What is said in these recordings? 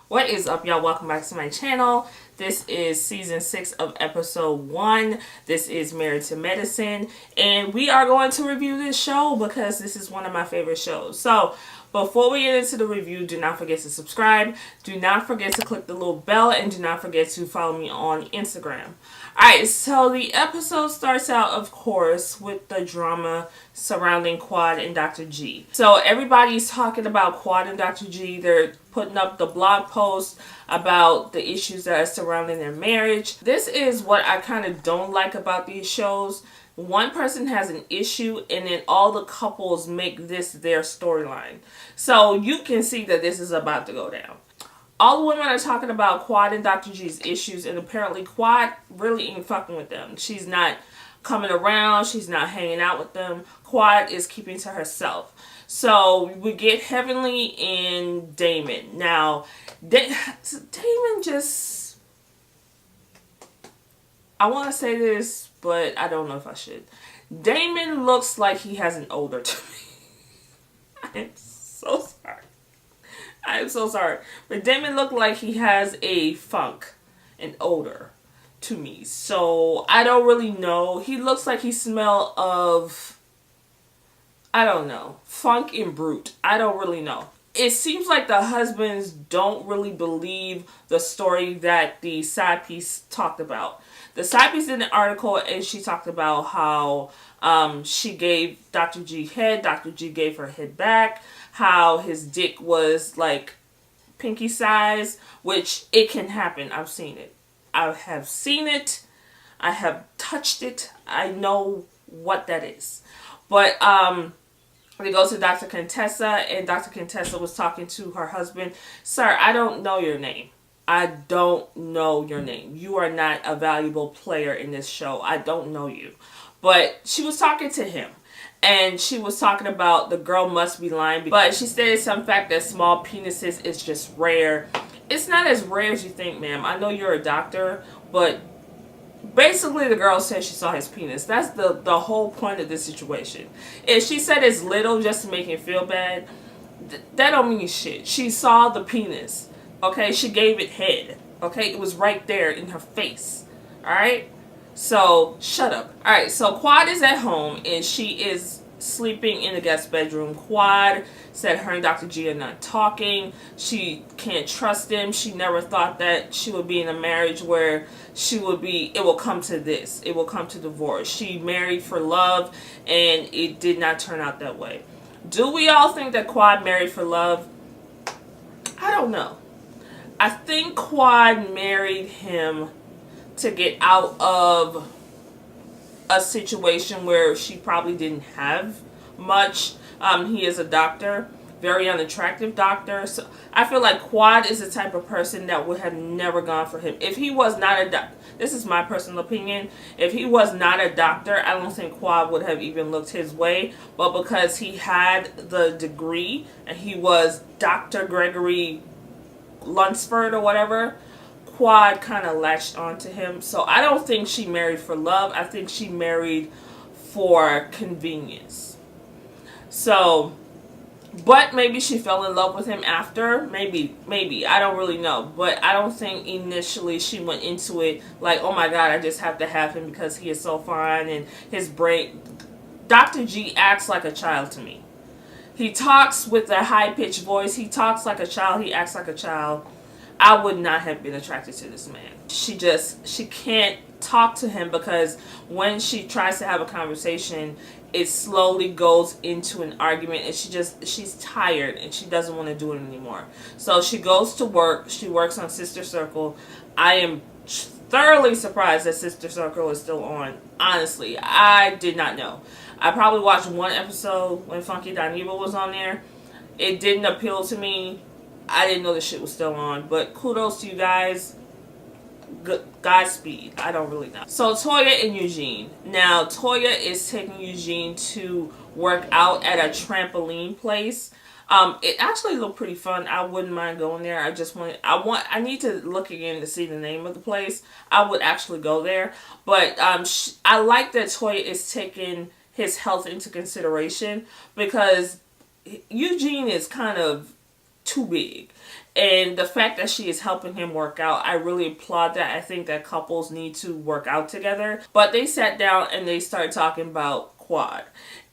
What is up, y'all? Welcome back to my channel. This is season 6 of episode 1. This is Married to Medicine, and we are going to review this show because this is one of my favorite shows. So, before we get into the review, do not forget to subscribe, do not forget to click the little bell, and do not forget to follow me on Instagram. Alright, so the episode starts out, of course, with the drama surrounding Quad and Dr. G. So everybody's talking about Quad and Dr. G. They're putting up the blog post about the issues that are surrounding their marriage. This is what I kind of don't like about these shows. One person has an issue and then all the couples make this their storyline. So you can see that this is about to go down. All the women are talking about Quad and Dr. G's issues, and apparently Quad really ain't fucking with them. She's not coming around. She's not hanging out with them. Quad is keeping to herself. So we get Heavenly and Damon. Now, Damon just... I want to say this, but I don't know if I should. Damon looks like he has an odor to me. I'm so sorry. I'm so sorry. But Damon looked like he has a funk, an odor to me. So I don't really know. He looks like he smells of, I don't know, funk and brute. I don't really know. It seems like the husbands don't really believe the story that the side piece talked about. The side piece in the article, and she talked about how she gave Dr. G head, Dr. G gave her head back, how his dick was like pinky size, which it can happen. I've seen it. I have seen it. I have touched it. I know what that is. But we go to Dr. Contessa, and Dr. Contessa was talking to her husband. Sir, I don't know your name. I don't know your name. You are not a valuable player in this show. I don't know you. But she was talking to him. And she was talking about the girl must be lying. But she stated some fact that small penises is just rare. It's not as rare as you think, ma'am. I know you're a doctor. But basically the girl said she saw his penis. That's the whole point of this situation. If she said it's little just to make him feel bad, that don't mean shit. She saw the penis. Okay, she gave it head. Okay, it was right there in her face. Alright? So, shut up. Alright, so Quad is at home and she is sleeping in the guest bedroom. Quad said her and Dr. G are not talking. She can't trust him. She never thought that she would be in a marriage where it will come to this. It will come to divorce. She married for love and it did not turn out that way. Do we all think that Quad married for love? I don't know. I think Quad married him to get out of a situation where she probably didn't have much. He is a doctor, very unattractive doctor. So I feel like Quad is the type of person that would have never gone for him. If he was not a doctor, this is my personal opinion, if he was not a doctor, I don't think Quad would have even looked his way. But because he had the degree and he was Dr. Gregory Lunsford or whatever, Quad kind of latched onto him. So I don't think she married for love. I think she married for convenience. So, but maybe she fell in love with him after. Maybe. I don't really know. But I don't think initially she went into it like, oh my God, I just have to have him because he is so fine and his brain. Dr. G acts like a child to me. He talks with a high-pitched voice. He talks like a child. He acts like a child. I would not have been attracted to this man. She can't talk to him because when she tries to have a conversation, it slowly goes into an argument and she's tired and she doesn't want to do it anymore. So she goes to work. She works on Sister Circle. I am thoroughly surprised that Sister Circle is still on. Honestly, I did not know. I probably watched one episode when Funky Dineva was on there. It didn't appeal to me. I didn't know the shit was still on. But kudos to you guys. Godspeed. I don't really know. So Toya and Eugene. Now Toya is taking Eugene to work out at a trampoline place. It actually looked pretty fun. I wouldn't mind going there. I need to look again to see the name of the place. I would actually go there. But I like that Toya is taking his health into consideration because Eugene is kind of too big. And the fact that she is helping him work out, I really applaud that. I think that couples need to work out together. But they sat down and they started talking about Quad.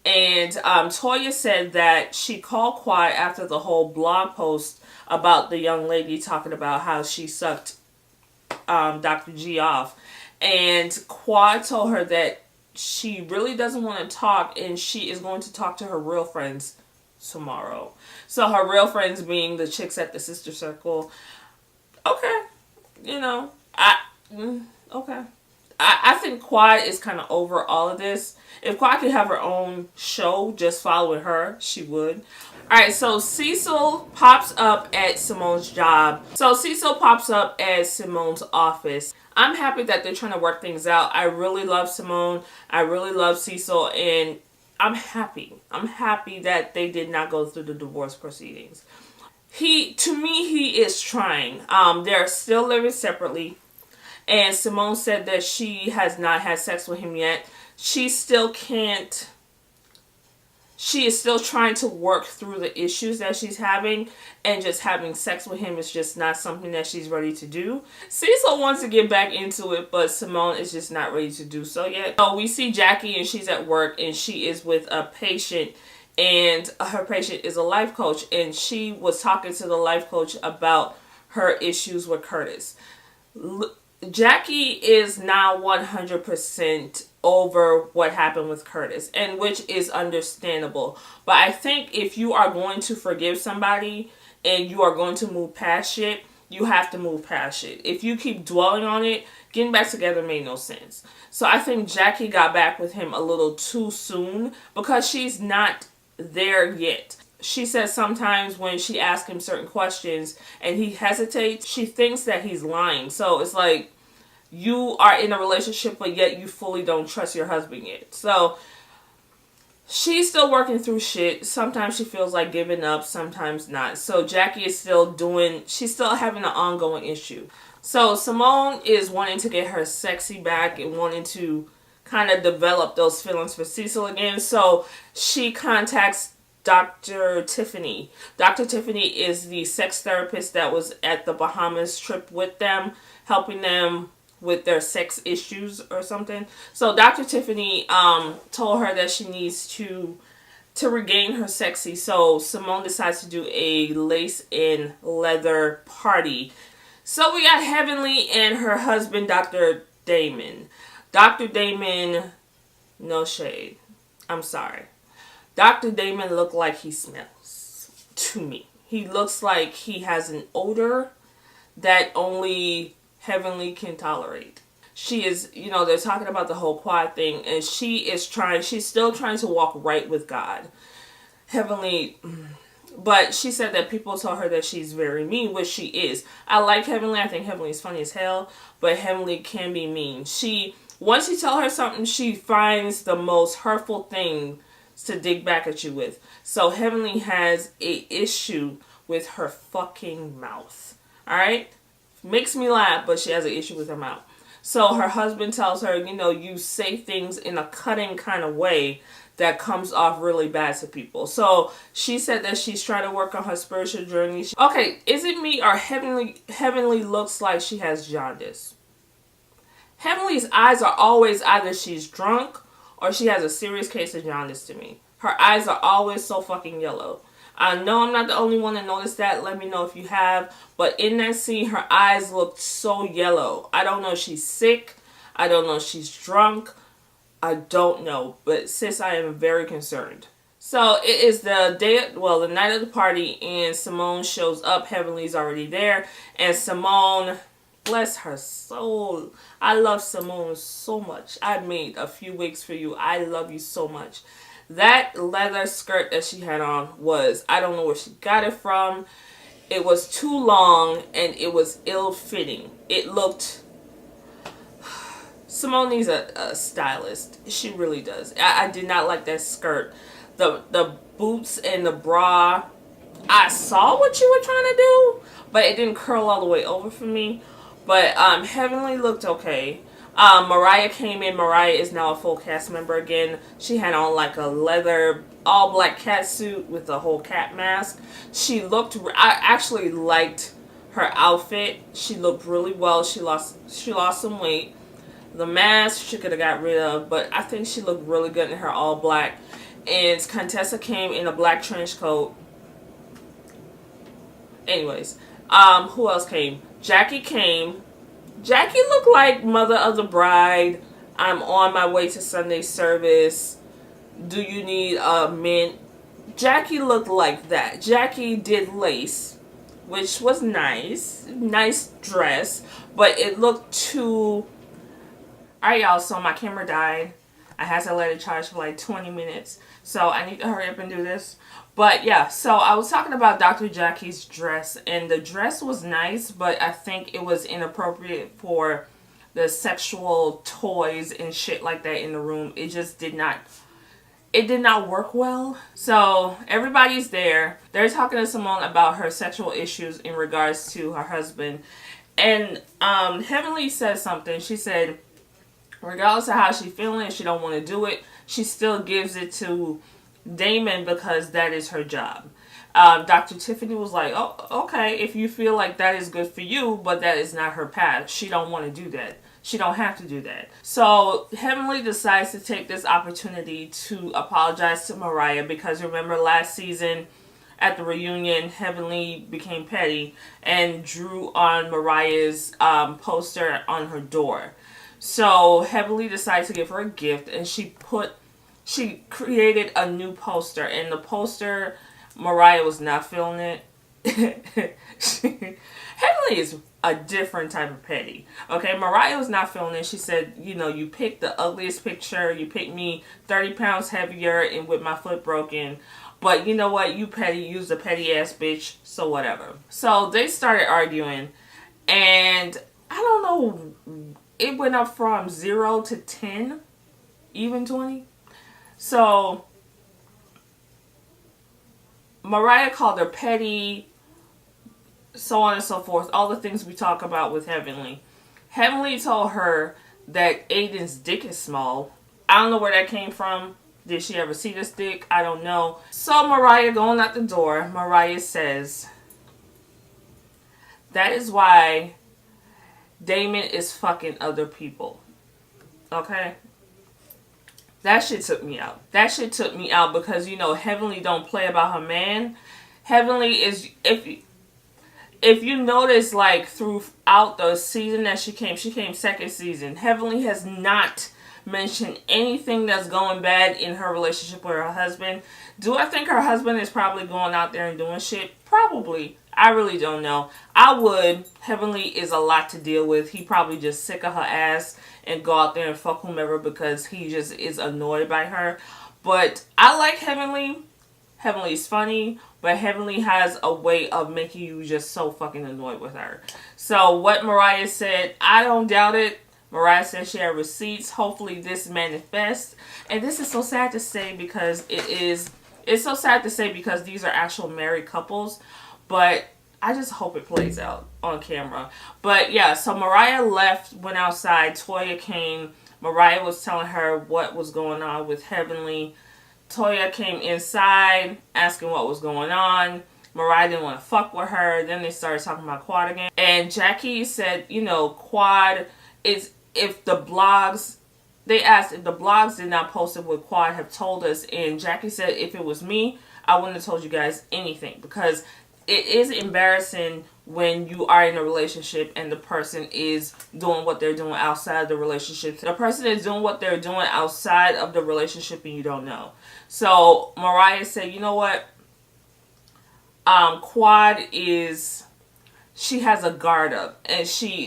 And Toya said that she called Quad after the whole blog post about the young lady talking about how she sucked Dr. G off. And Quad told her that she really doesn't want to talk and she is going to talk to her real friends tomorrow. So her real friends being the chicks at the sister circle. Okay. You know, okay. I think Quad is kind of over all of this. If Quad could have her own show just following her, she would. Alright, so Cecil pops up at Simone's job. So Cecil pops up at Simone's office. I'm happy that they're trying to work things out. I really love Simone. I really love Cecil. And I'm happy. I'm happy that they did not go through the divorce proceedings. To me, he is trying. They're still living separately. And Simone said that she has not had sex with him yet. She still can't. She is still trying to work through the issues that she's having. And just having sex with him is just not something that she's ready to do. Cecil wants to get back into it, but Simone is just not ready to do so yet. So we see Jackie and she's at work and she is with a patient. And her patient is a life coach. And she was talking to the life coach about her issues with Curtis. Jackie is now 100% over what happened with Curtis, and which is understandable. But I think if you are going to forgive somebody and you are going to move past shit, you have to move past shit. If you keep dwelling on it, getting back together made no sense. So I think Jackie got back with him a little too soon because she's not there yet. She says sometimes when she asks him certain questions and he hesitates, she thinks that he's lying. So it's like you are in a relationship, but yet you fully don't trust your husband yet. So she's still working through shit. Sometimes she feels like giving up, sometimes not. So Jackie is she's still having an ongoing issue. So Simone is wanting to get her sexy back and wanting to kind of develop those feelings for Cecil again. So she contacts Dr. Tiffany. Dr. Tiffany is the sex therapist that was at the Bahamas trip with them, helping them with their sex issues or something. So Dr. Tiffany told her that she needs to regain her sexy. So Simone decides to do a lace and leather party. So we got Heavenly and her husband, Dr. Damon. Dr. Damon, no shade. I'm sorry. Dr. Damon looked like he smells to me. He looks like he has an odor that only Heavenly can tolerate. She is, they're talking about the whole Quad thing, and she's still trying to walk right with God. Heavenly, but she said that people told her that she's very mean, which she is. I like Heavenly. I think Heavenly is funny as hell, but Heavenly can be mean. Once you tell her something, she finds the most hurtful thing to dig back at you with. So Heavenly has a issue with her fucking mouth. Alright? Makes me laugh, but she has an issue with her mouth. So her husband tells her, you say things in a cutting kind of way that comes off really bad to people. So she said that she's trying to work on her spiritual journey. Okay, is it me or Heavenly looks like she has jaundice? Heavenly's eyes are always either she's drunk or she has a serious case of jaundice to me. Her eyes are always so fucking yellow. I know I'm not the only one that noticed that. Let me know if you have. But in that scene, her eyes looked so yellow. I don't know if she's sick. I don't know if she's drunk. I don't know. But sis, I am very concerned. So it is the night of the party, and Simone shows up. Heavenly's already there. And Simone, bless her soul. I love Simone so much. I made a few wigs for you. I love you so much. That leather skirt that she had on I don't know where she got it from. It was too long and it was ill-fitting. It looked... Simone needs a stylist. She really does. I did not like that skirt. The boots and the bra. I saw what you were trying to do, but it didn't curl all the way over for me. But Heavenly looked okay. Mariah came in. Mariah is now a full cast member again. She had on like a leather all black cat suit with a whole cat mask. I actually liked Her outfit, she looked really well. She lost some weight. The mask she could have got rid of, but I think she looked really good in her all black. And Contessa came in a black trench coat. Anyways, who else came? Jackie came. Jackie looked like Mother of the Bride. I'm on my way to Sunday service. Do you need a mint? Jackie looked like that. Jackie did lace, which was nice. Nice dress, but it looked too... Alright, y'all, so my camera died. I had to let it charge for like 20 minutes. So I need to hurry up and do this. But yeah, so I was talking about Dr. Jackie's dress. And the dress was nice, but I think it was inappropriate for the sexual toys and shit like that in the room. It just did not... It did not work well. So everybody's there. They're talking to Simone about her sexual issues in regards to her husband. And Heavenly said something. She said, regardless of how she's feeling, if she don't want to do it, she still gives it to Damon because that is her job. Dr. Tiffany was like, oh, okay, if you feel like that is good for you, but that is not her path. She don't want to do that. She don't have to do that. So Heavenly decides to take this opportunity to apologize to Mariah because remember last season at the reunion, Heavenly became petty and drew on Mariah's poster on her door. So Heavenly decided to give her a gift and she created a new poster, and the poster, Mariah was not feeling it. Heavenly is a different type of petty. Okay, Mariah was not feeling it. She said, you know, you picked the ugliest picture. You picked me 30 pounds heavier and with my foot broken. But you know what? You petty. You's a petty ass bitch. So whatever. So they started arguing. And I don't know. It went up from 0 to 10. Even 20. So Mariah called her petty, so on and so forth, all the things we talk about with Heavenly. Heavenly told her that Aiden's dick is small. I don't know where that came from. Did she ever see this dick? I don't know. So Mariah going out the door, Mariah says, that is why Damon is fucking other people. Okay? That shit took me out. That shit took me out because, you know, Heavenly don't play about her man. Heavenly is, if you notice, like, throughout the season that she came second season, Heavenly has not mentioned anything that's going bad in her relationship with her husband. Do I think her husband is probably going out there and doing shit? Probably. I really don't know. I would. Heavenly is a lot to deal with. He probably just sick of her ass and go out there and fuck whomever because he just is annoyed by her. But I like Heavenly. Heavenly's funny, but Heavenly has a way of making you just so fucking annoyed with her. So what Mariah said, I don't doubt it. Mariah said she had receipts. Hopefully this manifests. And this is so sad to say because it's so sad to say because these are actual married couples. But I just hope it plays out on camera. But yeah, so Mariah left, went outside. Toya came. Mariah was telling her what was going on with Heavenly. Toya came inside asking what was going on. Mariah didn't want to fuck with her. Then they started talking about Quad again. And Jackie said, you know, Quad is, if the blogs, they asked if the blogs did not post it, would Quad have told us? And Jackie said, if it was me, I wouldn't have told you guys anything. Because it is embarrassing when you are in a relationship and the person is doing what they're doing outside of the relationship. The person is doing what they're doing outside of the relationship and you don't know. So Mariah said, you know what? Quad is, she has a guard up, and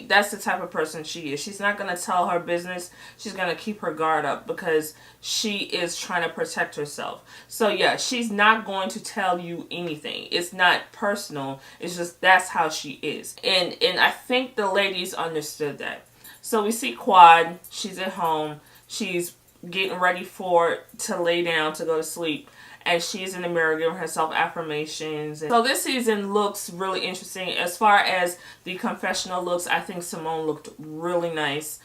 that's the type of person she is. She's not going to tell her business. She's going to keep her guard up because she is trying to protect herself. So yeah, she's not going to tell you anything. It's not personal. It's just that's how she is. And I think the ladies understood that. So we see Quad. She's at home. She's getting ready to lay down to go to sleep. And she's in the mirror giving herself affirmations. So this season looks really interesting. As far as the confessional looks, I think Simone looked really nice.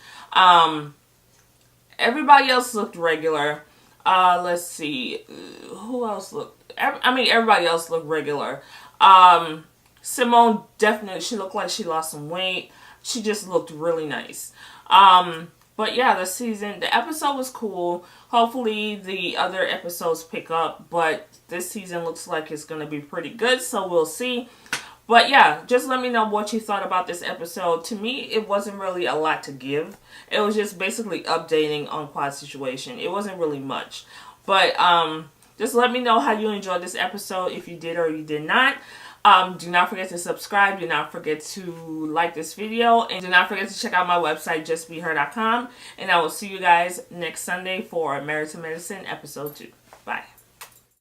Everybody else looked regular. Let's see. Who else looked? I mean, everybody else looked regular. Simone, definitely, she looked like she lost some weight. She just looked really nice. But yeah, the episode was cool. Hopefully the other episodes pick up, but this season looks like it's going to be pretty good, so we'll see. But yeah, just let me know what you thought about this episode. To me, it wasn't really a lot to give. It was just basically updating on Quad's situation. It wasn't really much. But just let me know how you enjoyed this episode, if you did or you did not. Do not forget to subscribe. Do not forget to like this video. And do not forget to check out my website, justbeher.com. And I will see you guys next Sunday for Married to Medicine episode 2.